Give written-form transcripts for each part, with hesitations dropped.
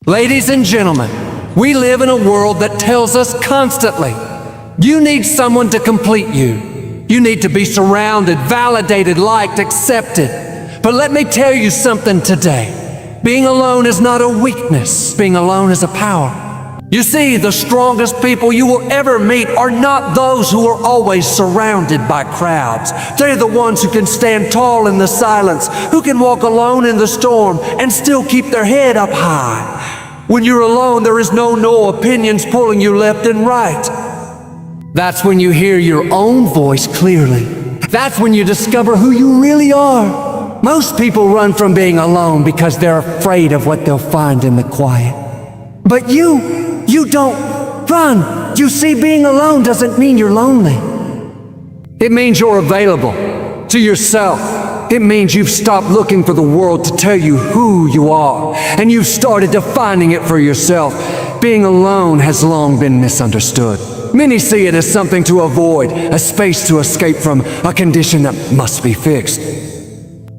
Ladies and gentlemen, we live in a world that tells us constantly, you need someone to complete you. You need to be surrounded, validated, liked, accepted. But let me tell you something today. Being alone is not a weakness. Being alone is a power. You see, the strongest people you will ever meet are not those who are always surrounded by crowds. They're the ones who can stand tall in the silence, who can walk alone in the storm and still keep their head up high. When you're alone, there is no opinions pulling you left and right. That's when you hear your own voice clearly. That's when you discover who you really are. Most people run from being alone because they're afraid of what they'll find in the quiet. But you don't run. You see, being alone doesn't mean you're lonely. It means you're available to yourself. It means you've stopped looking for the world to tell you who you are, and you've started defining it for yourself. Being alone has long been misunderstood. Many see it as something to avoid, a space to escape from, a condition that must be fixed.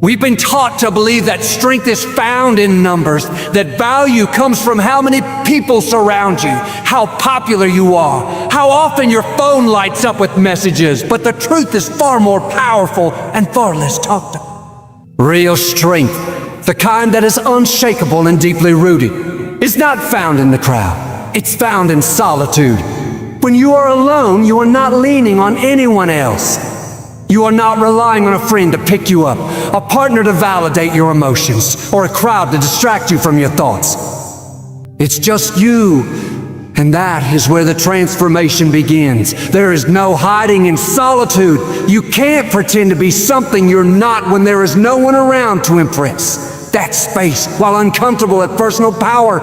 We've been taught to believe that strength is found in numbers, that value comes from how many people surround you, how popular you are, how often your phone lights up with messages. But the truth is far more powerful and far less talked about. Real strength, the kind that is unshakable and deeply rooted, is not found in the crowd. It's found in solitude. When you are alone, you are not leaning on anyone else. You are not relying on a friend to pick you up, a partner to validate your emotions, or a crowd to distract you from your thoughts. It's just you, and that is where the transformation begins. There is no hiding in solitude. You can't pretend to be something you're not when there is no one around to impress. That space, while uncomfortable at personal power.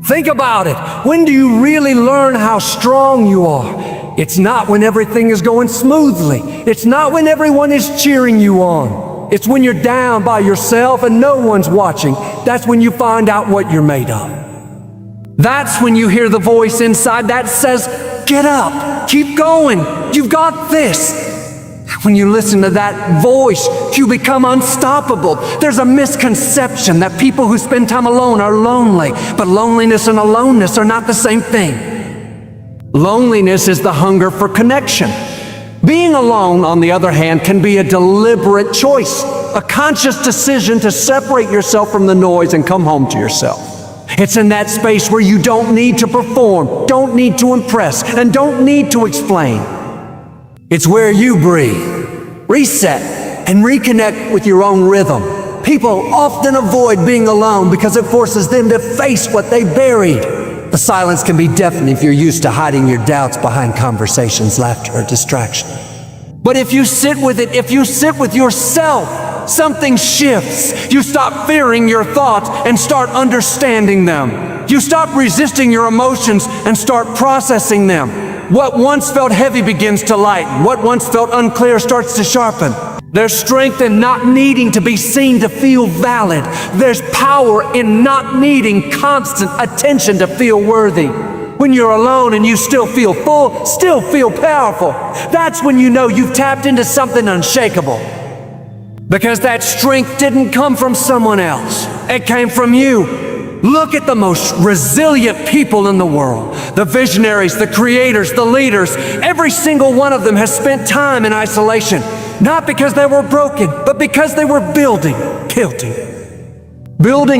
Think about it. When do you really learn how strong you are? It's not when everything is going smoothly. It's not when everyone is cheering you on. It's when you're down by yourself and no one's watching. That's when you find out what you're made of. That's when you hear the voice inside that says, get up, keep going, you've got this. When you listen to that voice, you become unstoppable. There's a misconception that people who spend time alone are lonely, but loneliness and aloneness are not the same thing. Loneliness is the hunger for connection. Being alone, on the other hand, can be a deliberate choice, a conscious decision to separate yourself from the noise and come home to yourself. It's in that space where you don't need to perform, don't need to impress, and don't need to explain. It's where you breathe, reset, and reconnect with your own rhythm. People often avoid being alone because it forces them to face what they buried. The silence can be deafening if you're used to hiding your doubts behind conversations, laughter, or distraction. But if you sit with it, if you sit with yourself, something shifts. You stop fearing your thoughts and start understanding them. You stop resisting your emotions and start processing them. What once felt heavy begins to lighten. What once felt unclear starts to sharpen. There's strength in not needing to be seen to feel valid. There's power in not needing constant attention to feel worthy. When you're alone and you still feel full, still feel powerful, that's when you know you've tapped into something unshakable. Because that strength didn't come from someone else. It came from you. Look at the most resilient people in the world. The visionaries, the creators, the leaders. Every single one of them has spent time in isolation. Not because they were broken, but because they were building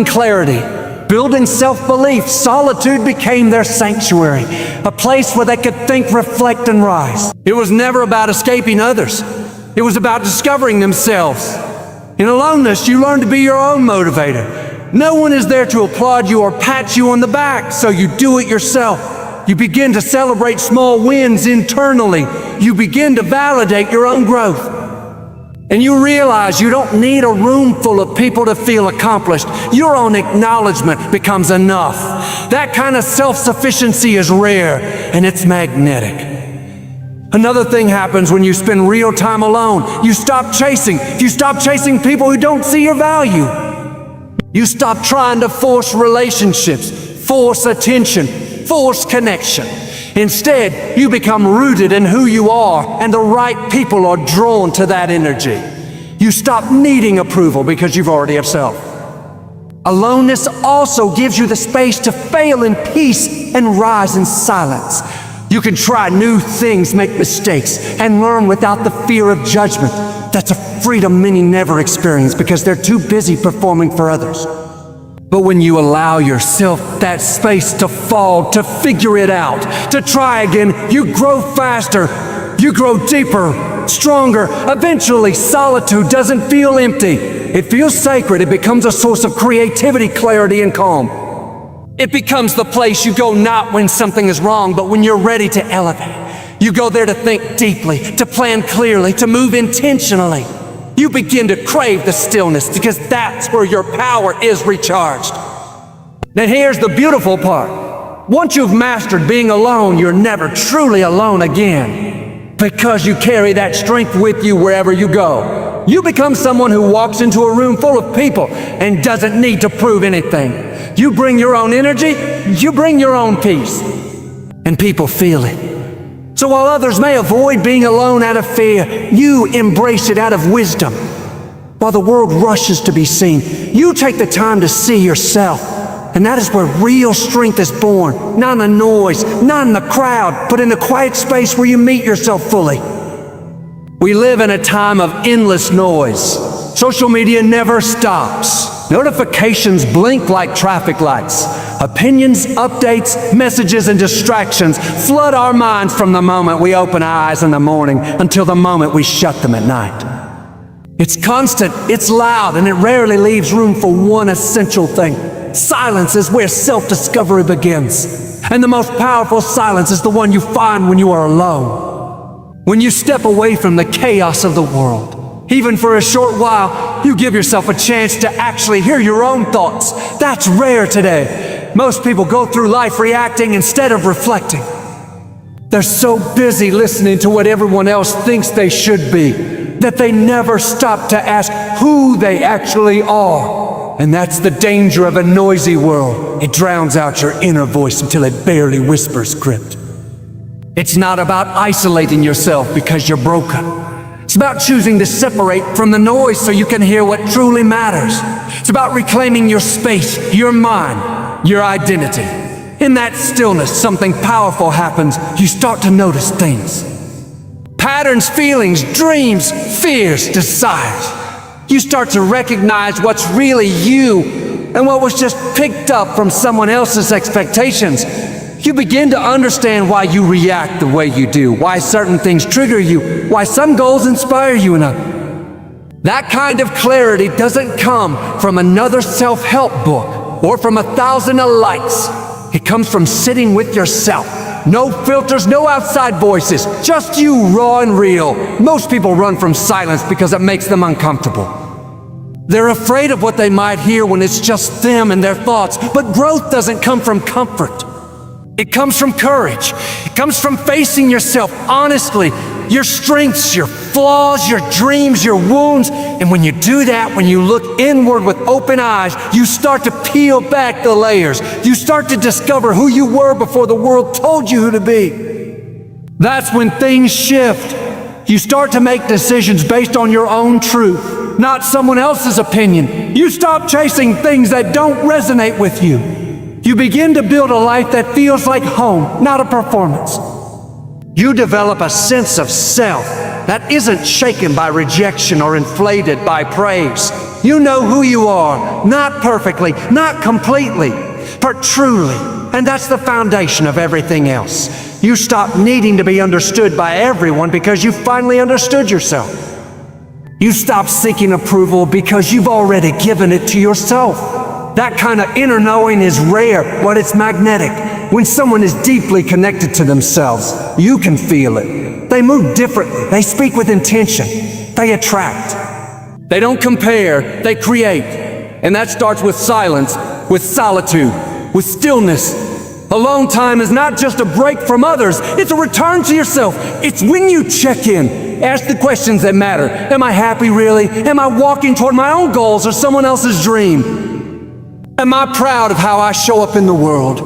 clarity, building self-belief. Solitude became their sanctuary, a place where they could think, reflect, and rise. It was never about escaping others. It was about discovering themselves. In aloneness, you learn to be your own motivator. No one is there to applaud you or pat you on the back, so you do it yourself. You begin to celebrate small wins internally. You begin to validate your own growth. And you realize you don't need a room full of people to feel accomplished. Your own acknowledgement becomes enough. That kind of self-sufficiency is rare, and it's magnetic. Another thing happens when you spend real time alone. You stop chasing. You stop chasing people who don't see your value. You stop trying to force relationships, force attention, force connection. Instead, you become rooted in who you are, and the right people are drawn to that energy. You stop needing approval because you've already have self. Aloneness also gives you the space to fail in peace and rise in silence. You can try new things, make mistakes, and learn without the fear of judgment. That's a freedom many never experience because they're too busy performing for others. But when you allow yourself that space to fall, to figure it out, to try again, you grow faster, you grow deeper, stronger. Eventually, solitude doesn't feel empty. It feels sacred. It becomes a source of creativity, clarity, and calm. It becomes the place you go not when something is wrong, but when you're ready to elevate. You go there to think deeply, to plan clearly, to move intentionally. You begin to crave the stillness because that's where your power is recharged. Now here's the beautiful part. Once you've mastered being alone, you're never truly alone again because you carry that strength with you wherever you go. You become someone who walks into a room full of people and doesn't need to prove anything. You bring your own energy, you bring your own peace, and people feel it. So while others may avoid being alone out of fear, you embrace it out of wisdom. While the world rushes to be seen, you take the time to see yourself. And that is where real strength is born, not in the noise, not in the crowd, but in the quiet space where you meet yourself fully. We live in a time of endless noise. Social media never stops. Notifications blink like traffic lights. Opinions, updates, messages, and distractions flood our minds from the moment we open our eyes in the morning until the moment we shut them at night. It's constant, it's loud, and it rarely leaves room for one essential thing. Silence is where self-discovery begins. And the most powerful silence is the one you find when you are alone. When you step away from the chaos of the world, even for a short while, you give yourself a chance to actually hear your own thoughts. That's rare today. Most people go through life reacting instead of reflecting. They're so busy listening to what everyone else thinks they should be that they never stop to ask who they actually are. And that's the danger of a noisy world. It drowns out your inner voice until it barely whispers crypt. It's not about isolating yourself because you're broken. It's about choosing to separate from the noise so you can hear what truly matters. It's about reclaiming your space, your mind, your identity. In that stillness, something powerful happens. You start to notice things. Patterns, feelings, dreams, fears, desires. You start to recognize what's really you and what was just picked up from someone else's expectations. You begin to understand why you react the way you do, why certain things trigger you, why some goals inspire you and that kind of clarity doesn't come from another self-help book or from 1,000 likes. It comes from sitting with yourself. No filters, no outside voices, just you, raw and real. Most people run from silence because it makes them uncomfortable. They're afraid of what they might hear when it's just them and their thoughts, but growth doesn't come from comfort. It comes from courage. It comes from facing yourself honestly, your strengths, your flaws, your dreams, your wounds. And when you do that, when you look inward with open eyes, you start to peel back the layers. You start to discover who you were before the world told you who to be. That's when things shift. You start to make decisions based on your own truth, not someone else's opinion. You stop chasing things that don't resonate with you. You begin to build a life that feels like home, not a performance. You develop a sense of self that isn't shaken by rejection or inflated by praise. You know who you are, not perfectly, not completely, but truly. And that's the foundation of everything else. You stop needing to be understood by everyone because you finally understood yourself. You stop seeking approval because you've already given it to yourself. That kind of inner knowing is rare, but it's magnetic. When someone is deeply connected to themselves, you can feel it. They move differently. They speak with intention. They attract. They don't compare, they create. And that starts with silence, with solitude, with stillness. Alone time is not just a break from others, it's a return to yourself. It's when you check in. Ask the questions that matter. Am I happy really? Am I walking toward my own goals or someone else's dream? Am I proud of how I show up in the world?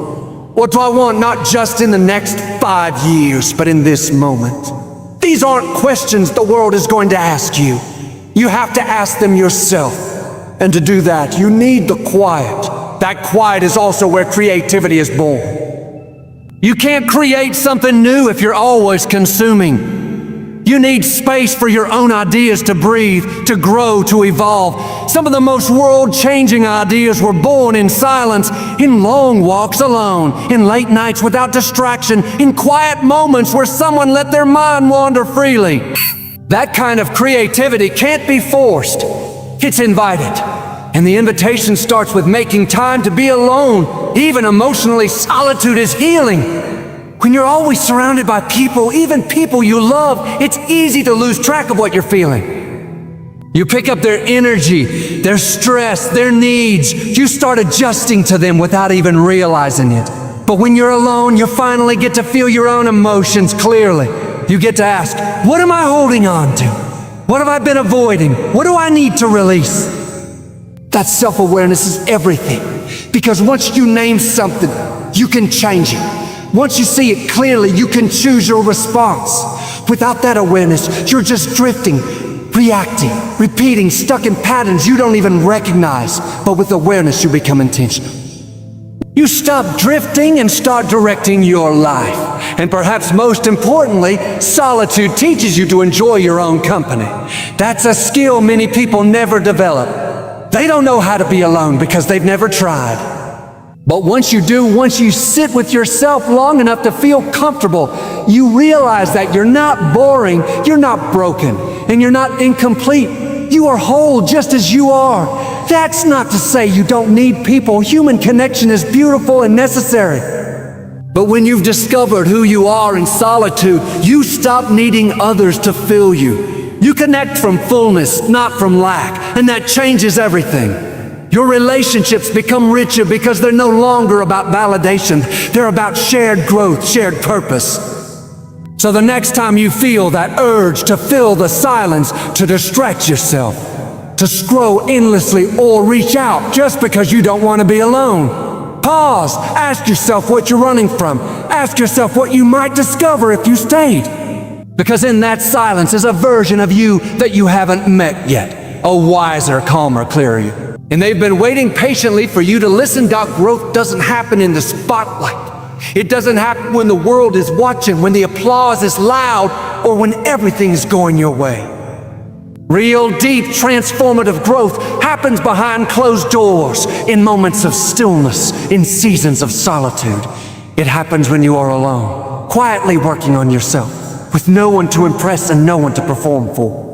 What do I want not just in the next 5 years, but in this moment? These aren't questions the world is going to ask you. You have to ask them yourself. And to do that, you need the quiet. That quiet is also where creativity is born. You can't create something new if you're always consuming. You need space for your own ideas to breathe, to grow, to evolve. Some of the most world-changing ideas were born in silence, in long walks alone, in late nights without distraction, in quiet moments where someone let their mind wander freely. That kind of creativity can't be forced. It's invited. And the invitation starts with making time to be alone. Even emotionally, solitude is healing. When you're always surrounded by people, even people you love, it's easy to lose track of what you're feeling. You pick up their energy, their stress, their needs. You start adjusting to them without even realizing it. But when you're alone, you finally get to feel your own emotions clearly. You get to ask, what am I holding on to? What have I been avoiding? What do I need to release? That self-awareness is everything. Because once you name something, you can change it. Once you see it clearly, you can choose your response. Without that awareness, you're just drifting, reacting, repeating, stuck in patterns you don't even recognize. But with awareness, you become intentional. You stop drifting and start directing your life. And perhaps most importantly, solitude teaches you to enjoy your own company. That's a skill many people never develop. They don't know how to be alone because they've never tried. But once you do, once you sit with yourself long enough to feel comfortable, you realize that you're not boring, you're not broken, and you're not incomplete. You are whole just as you are. That's not to say you don't need people. Human connection is beautiful and necessary. But when you've discovered who you are in solitude, you stop needing others to fill you. You connect from fullness, not from lack, and that changes everything. Your relationships become richer because they're no longer about validation. They're about shared growth, shared purpose. So the next time you feel that urge to fill the silence, to distract yourself, to scroll endlessly or reach out just because you don't want to be alone, pause, ask yourself what you're running from. Ask yourself what you might discover if you stayed. Because in that silence is a version of you that you haven't met yet. A wiser, calmer, clearer you. And they've been waiting patiently for you to listen. Growth doesn't happen in the spotlight. It doesn't happen when the world is watching, when the applause is loud, or when everything is going your way. Real, deep, transformative growth happens behind closed doors, in moments of stillness, in seasons of solitude. It happens when you are alone, quietly working on yourself, with no one to impress and no one to perform for.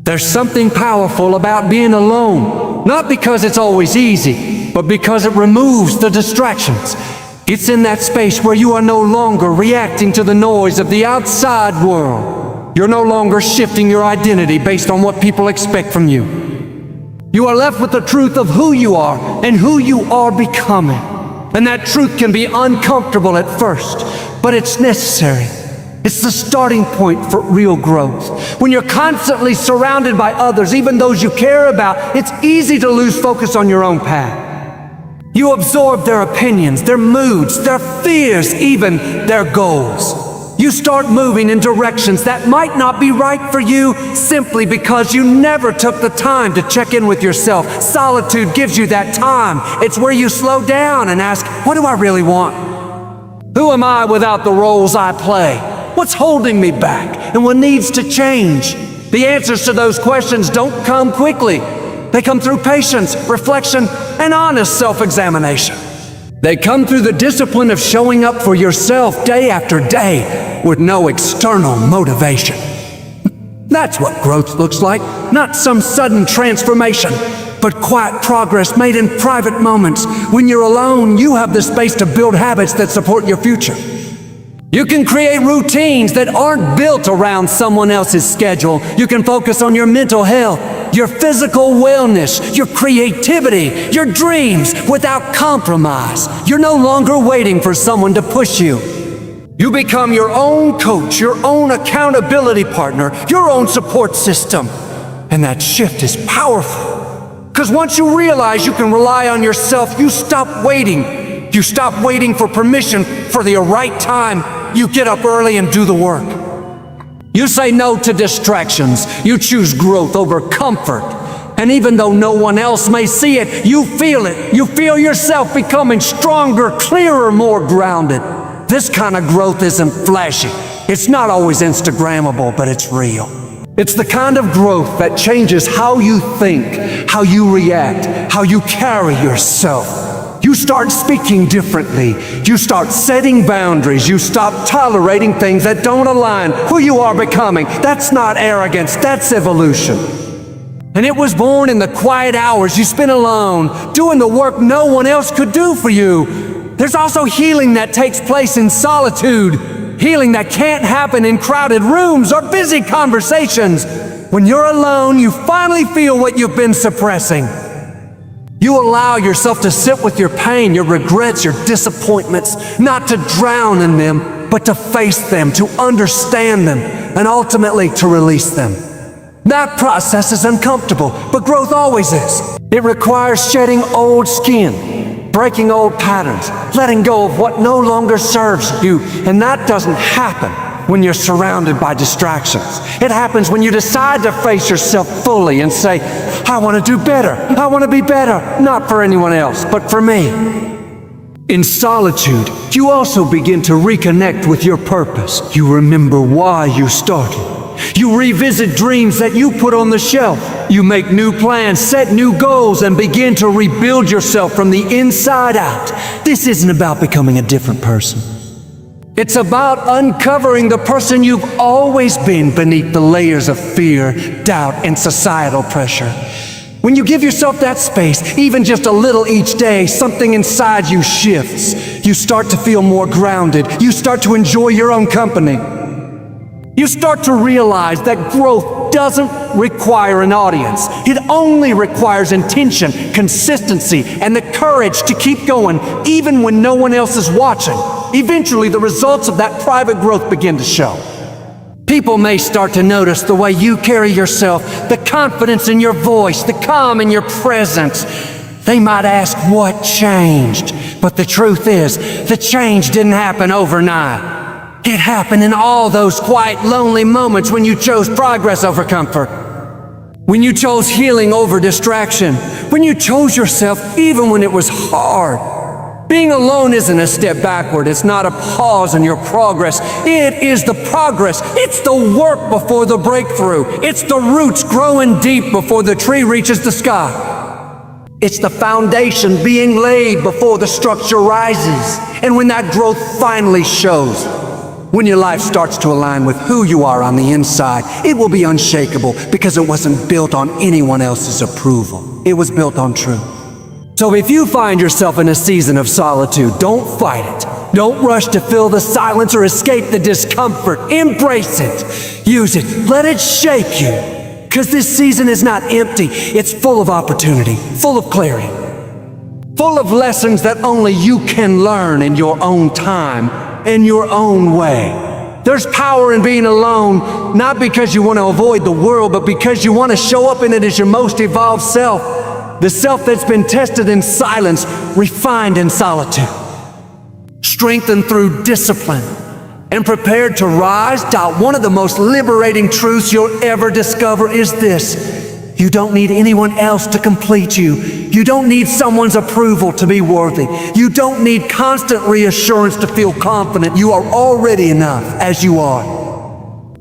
There's something powerful about being alone, not because it's always easy, but because it removes the distractions. It's in that space where you are no longer reacting to the noise of the outside world. You're no longer shifting your identity based on what people expect from you. You are left with the truth of who you are and who you are becoming. And that truth can be uncomfortable at first, but it's necessary. It's the starting point for real growth. When you're constantly surrounded by others, even those you care about, it's easy to lose focus on your own path. You absorb their opinions, their moods, their fears, even their goals. You start moving in directions that might not be right for you simply because you never took the time to check in with yourself. Solitude gives you that time. It's where you slow down and ask, what do I really want? Who am I without the roles I play? What's holding me back? And what needs to change? The answers to those questions don't come quickly. They come through patience, reflection, and honest self-examination. They come through the discipline of showing up for yourself day after day with no external motivation. That's what growth looks like, not some sudden transformation, but quiet progress made in private moments. When you're alone, you have the space to build habits that support your future. You can create routines that aren't built around someone else's schedule. You can focus on your mental health, your physical wellness, your creativity, your dreams without compromise. You're no longer waiting for someone to push you. You become your own coach, your own accountability partner, your own support system. And that shift is powerful. Because once you realize you can rely on yourself, you stop waiting. You stop waiting for permission for the right time. You get up early and do the work. You say no to distractions. You choose growth over comfort. And even though no one else may see it, you feel it. You feel yourself becoming stronger, clearer, more grounded. This kind of growth isn't flashy. It's not always Instagrammable, but it's real. It's the kind of growth that changes how you think, how you react, how you carry yourself. You start speaking differently. You start setting boundaries. You stop tolerating things that don't align who you are becoming. That's not arrogance, that's evolution. And it was born in the quiet hours you spent alone, doing the work no one else could do for you. There's also healing that takes place in solitude, healing that can't happen in crowded rooms or busy conversations. When you're alone, you finally feel what you've been suppressing. You allow yourself to sit with your pain, your regrets, your disappointments, not to drown in them, but to face them, to understand them, and ultimately to release them. That process is uncomfortable, but growth always is. It requires shedding old skin, breaking old patterns, letting go of what no longer serves you, and that doesn't happen when you're surrounded by distractions. It happens when you decide to face yourself fully and say, I want to do better. I want to be better, not for anyone else, but for me. In solitude, you also begin to reconnect with your purpose. You remember why you started. You revisit dreams that you put on the shelf. You make new plans, set new goals, and begin to rebuild yourself from the inside out. This isn't about becoming a different person. It's about uncovering the person you've always been beneath the layers of fear, doubt, and societal pressure. When you give yourself that space, even just a little each day, something inside you shifts. You start to feel more grounded. You start to enjoy your own company. You start to realize that growth doesn't require an audience. It only requires intention, consistency, and the courage to keep going, even when no one else is watching. Eventually, the results of that private growth begin to show. People may start to notice the way you carry yourself, the confidence in your voice, the calm in your presence. They might ask what changed, but the truth is, the change didn't happen overnight. It happened in all those quiet, lonely moments when you chose progress over comfort, when you chose healing over distraction, when you chose yourself even when it was hard. Being alone isn't a step backward. It's not a pause in your progress. It is the progress. It's the work before the breakthrough. It's the roots growing deep before the tree reaches the sky. It's the foundation being laid before the structure rises. And when that growth finally shows, when your life starts to align with who you are on the inside, it will be unshakable because it wasn't built on anyone else's approval. It was built on truth. So if you find yourself in a season of solitude, don't fight it. Don't rush to fill the silence or escape the discomfort. Embrace it. Use it. Let it shake you. Because this season is not empty. It's full of opportunity, full of clarity, full of lessons that only you can learn in your own time, in your own way. There's power in being alone, not because you want to avoid the world, but because you want to show up in it as your most evolved self, the self that's been tested in silence, refined in solitude, strengthened through discipline, and prepared to rise. One of the most liberating truths you'll ever discover is this: you don't need anyone else to complete you. You don't need someone's approval to be worthy. You don't need constant reassurance to feel confident. You are already enough as you are.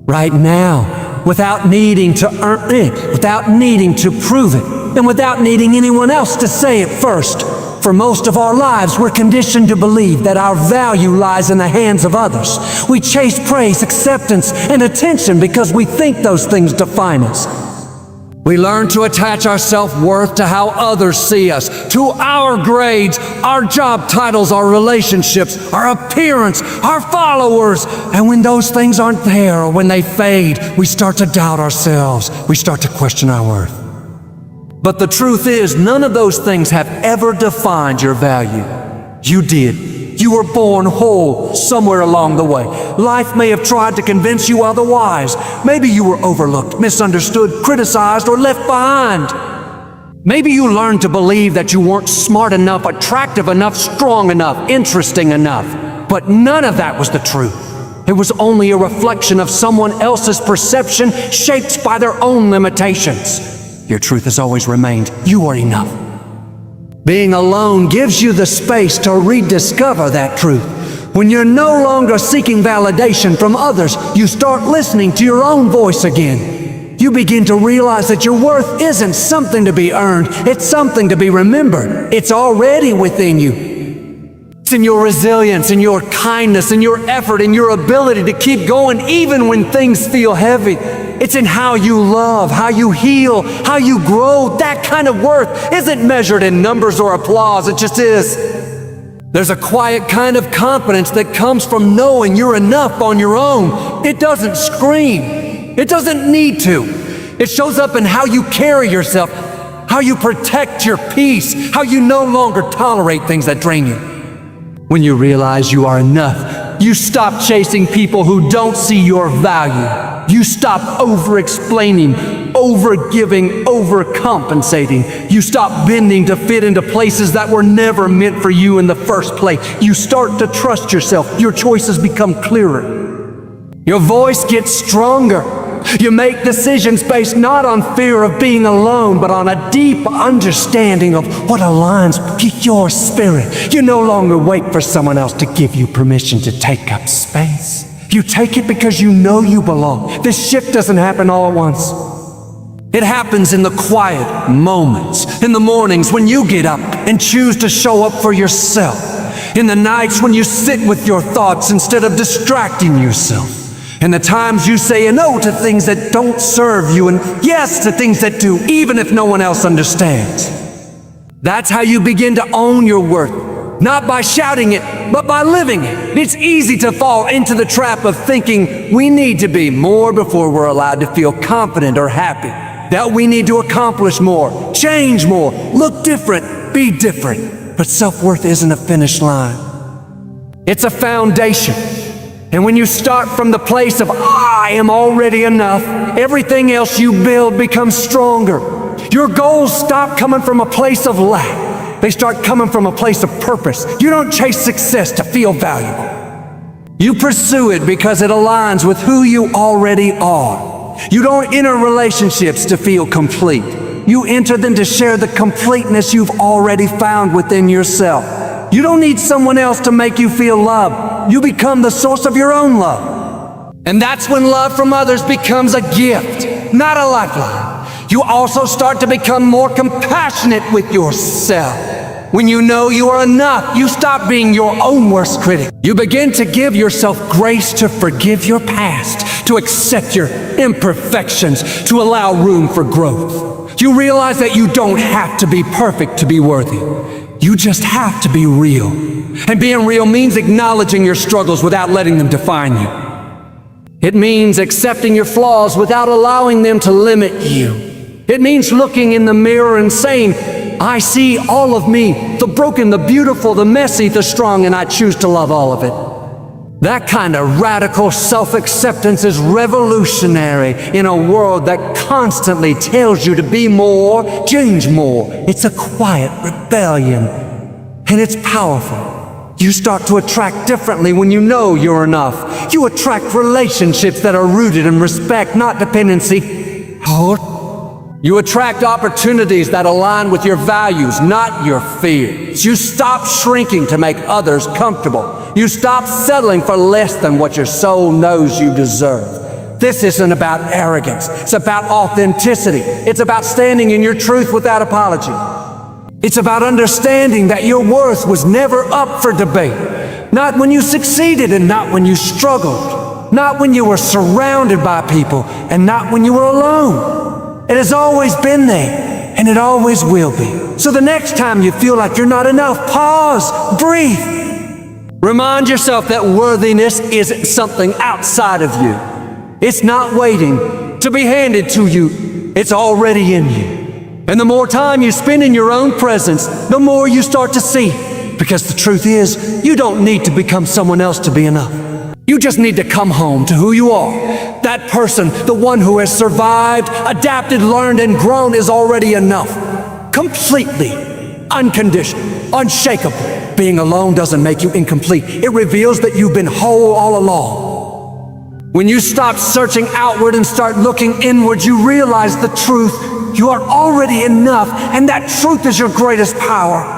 Right now, without needing to earn it, without needing to prove it, and without needing anyone else to say it first. For most of our lives, we're conditioned to believe that our value lies in the hands of others. We chase praise, acceptance, and attention because we think those things define us. We learn to attach our self-worth to how others see us, to our grades, our job titles, our relationships, our appearance, our followers. And when those things aren't there or when they fade, we start to doubt ourselves. We start to question our worth. But the truth is, none of those things have ever defined your value. You did. You were born whole somewhere along the way. Life may have tried to convince you otherwise. Maybe you were overlooked, misunderstood, criticized, or left behind. Maybe you learned to believe that you weren't smart enough, attractive enough, strong enough, interesting enough. But none of that was the truth. It was only a reflection of someone else's perception shaped by their own limitations. Your truth has always remained, you are enough. Being alone gives you the space to rediscover that truth. When you're no longer seeking validation from others, you start listening to your own voice again. You begin to realize that your worth isn't something to be earned, it's something to be remembered. It's already within you. It's in your resilience, in your kindness, in your effort, in your ability to keep going even when things feel heavy. It's in how you love, how you heal, how you grow. That kind of worth isn't measured in numbers or applause, it just is. There's a quiet kind of confidence that comes from knowing you're enough on your own. It doesn't scream. It doesn't need to. It shows up in how you carry yourself, how you protect your peace, how you no longer tolerate things that drain you. When you realize you are enough, you stop chasing people who don't see your value. You stop over-explaining, over-giving, over-compensating. You stop bending to fit into places that were never meant for you in the first place. You start to trust yourself. Your choices become clearer. Your voice gets stronger. You make decisions based not on fear of being alone, but on a deep understanding of what aligns with your spirit. You no longer wait for someone else to give you permission to take up space. You take it because you know you belong. This shift doesn't happen all at once. It happens in the quiet moments, in the mornings when you get up and choose to show up for yourself, in the nights when you sit with your thoughts instead of distracting yourself, in the times you say no to things that don't serve you and yes to things that do, even if no one else understands. That's how you begin to own your worth, not by shouting it, but by living it. It's easy to fall into the trap of thinking we need to be more before we're allowed to feel confident or happy, that we need to accomplish more, change more, look different, be different. But self-worth isn't a finish line. It's a foundation. And when you start from the place of, I am already enough, everything else you build becomes stronger. Your goals stop coming from a place of lack. They start coming from a place of purpose. You don't chase success to feel valuable. You pursue it because it aligns with who you already are. You don't enter relationships to feel complete. You enter them to share the completeness you've already found within yourself. You don't need someone else to make you feel loved. You become the source of your own love. And that's when love from others becomes a gift, not a lifeline. You also start to become more compassionate with yourself. When you know you are enough, you stop being your own worst critic. You begin to give yourself grace to forgive your past, to accept your imperfections, to allow room for growth. You realize that you don't have to be perfect to be worthy. You just have to be real. And being real means acknowledging your struggles without letting them define you. It means accepting your flaws without allowing them to limit you. It means looking in the mirror and saying, I see all of me, the broken, the beautiful, the messy, the strong, and I choose to love all of it. That kind of radical self-acceptance is revolutionary in a world that constantly tells you to be more, change more. It's a quiet rebellion, and it's powerful. You start to attract differently when you know you're enough. You attract relationships that are rooted in respect, not dependency. You attract opportunities that align with your values, not your fears. You stop shrinking to make others comfortable. You stop settling for less than what your soul knows you deserve. This isn't about arrogance. It's about authenticity. It's about standing in your truth without apology. It's about understanding that your worth was never up for debate. Not when you succeeded and not when you struggled. Not when you were surrounded by people and not when you were alone. It has always been there, and it always will be. So the next time you feel like you're not enough, pause, breathe. Remind yourself that worthiness isn't something outside of you. It's not waiting to be handed to you. It's already in you. And the more time you spend in your own presence, the more you start to see. Because the truth is, you don't need to become someone else to be enough. You just need to come home to who you are. That person, the one who has survived, adapted, learned, and grown is already enough. Completely, unconditional, unshakable. Being alone doesn't make you incomplete. It reveals that you've been whole all along. When you stop searching outward and start looking inward, you realize the truth. You are already enough, and that truth is your greatest power.